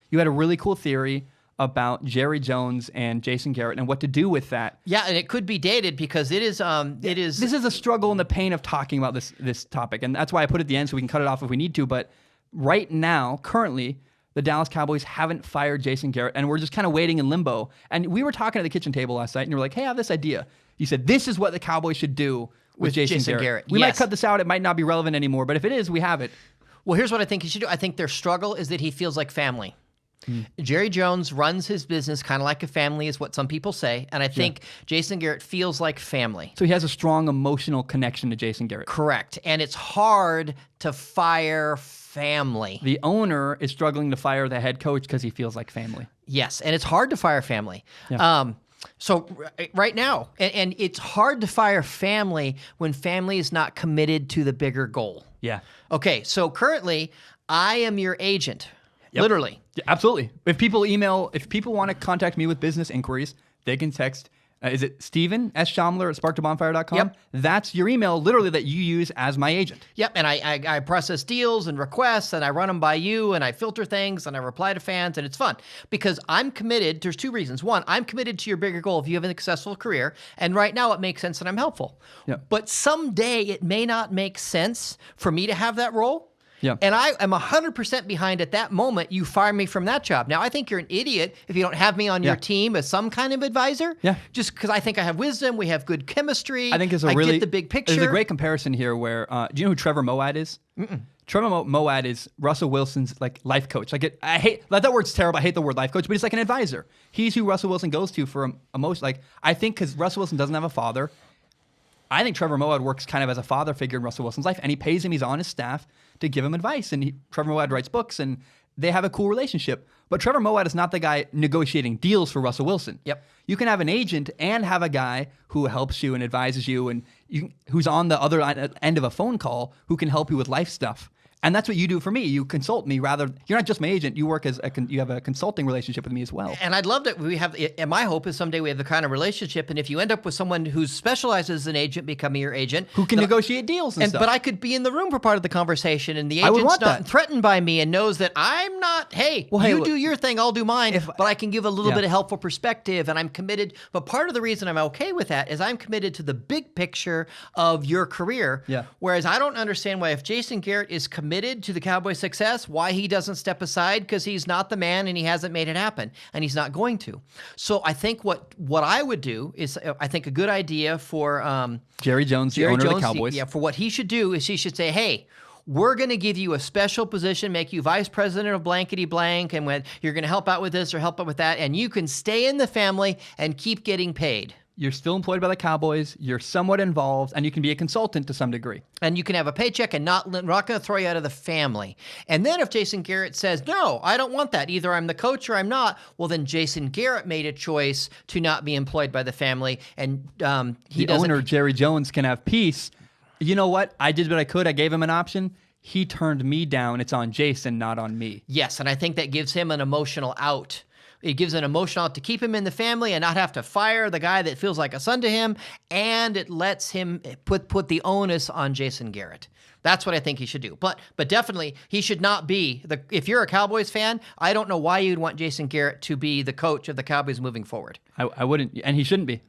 you had a really cool theory about Jerry Jones and Jason Garrett and what to do with that. Yeah, and it could be dated because it is. This is a struggle and the pain of talking about this topic, and that's why I put it at the end so we can cut it off if we need to. But right now, currently, the Dallas Cowboys haven't fired Jason Garrett, and we're just kind of waiting in limbo. And we were talking at the kitchen table last night, and you were like, hey, I have this idea. You said, this is what the Cowboys should do with Jason Garrett. We might cut this out. It might not be relevant anymore, but if it is, we have it. Well, here's what I think he should do. I think their struggle is that he feels like family. Jerry Jones runs his business kind of like a family is what some people say, and I think Jason Garrett feels like family. So he has a strong emotional connection to Jason Garrett. Correct, and it's hard to fire family. The owner is struggling to fire the head coach because he feels like family. Yes, and it's hard to fire family. Yeah. So right now, and it's hard to fire family when family is not committed to the bigger goal. Yeah. Okay, so currently, I am your agent. Yep. Literally. Yeah, absolutely. If people want to contact me with business inquiries, they can text, is it Steven S. Schomler at sparktobonfire.com? Yep. That's your email, literally, that you use as my agent. Yep, and I process deals and requests, and I run them by you, and I filter things, and I reply to fans, and it's fun. Because I'm committed, there's two reasons. One, I'm committed to your bigger goal if you have a successful career, and right now it makes sense that I'm helpful. Yep. But someday it may not make sense for me to have that role. Yeah. And I am 100% behind at that moment you fire me from that job. Now, I think you're an idiot if you don't have me on your team as some kind of advisor. Yeah. Just because I think I have wisdom, we have good chemistry. I think I get the big picture. There's a great comparison here where, do you know who Trevor Moawad is? Mm-mm. Trevor Moawad is Russell Wilson's life coach. I hate that word's terrible. I hate the word life coach, but he's like an advisor. He's who Russell Wilson goes to for emotion. I think because Russell Wilson doesn't have a father, I think Trevor Moawad works kind of as a father figure in Russell Wilson's life, and he pays him. He's on his staff to give him advice, and Trevor Moawad writes books, and they have a cool relationship. But Trevor Moawad is not the guy negotiating deals for Russell Wilson. Yep. You can have an agent and have a guy who helps you and advises you, and who's on the other end of a phone call who can help you with life stuff. And that's what you do for me. You consult me you're not just my agent. You work you have a consulting relationship with me as well. And I'd love that we have, and my hope is someday we have the kind of relationship. And if you end up with someone who specializes as an agent becoming your agent, who can negotiate deals and stuff. But I could be in the room for part of the conversation, and the agent's not threatened by me and knows that I'm not, you do your thing, I'll do mine, but I can give a little bit of helpful perspective, and I'm committed. But part of the reason I'm okay with that is I'm committed to the big picture of your career. Yeah. Whereas I don't understand why if Jason Garrett is committed to the Cowboys' success, why he doesn't step aside, because he's not the man and he hasn't made it happen, and he's not going to. So I think what I would do is, I think a good idea for Jerry Jones, the owner of the Cowboys. For what he should do is he should say, hey, we're going to give you a special position, make you vice president of blankety blank, and when you're going to help out with this or help out with that, and you can stay in the family and keep getting paid. You're still employed by the Cowboys. You're somewhat involved, and you can be a consultant to some degree. And you can have a paycheck and not going to throw you out of the family. And then if Jason Garrett says, no, I don't want that. Either I'm the coach or I'm not. Well, then Jason Garrett made a choice to not be employed by the family. And the owner, Jerry Jones, can have peace. You know what? I did what I could. I gave him an option. He turned me down. It's on Jason, not on me. Yes, and I think that gives him an emotional out. It gives an emotional out to keep him in the family and not have to fire the guy that feels like a son to him, and it lets him put the onus on Jason Garrett. That's what I think he should do. But definitely, he should not be if you're a Cowboys fan, I don't know why you'd want Jason Garrett to be the coach of the Cowboys moving forward. I wouldn't, and he shouldn't be.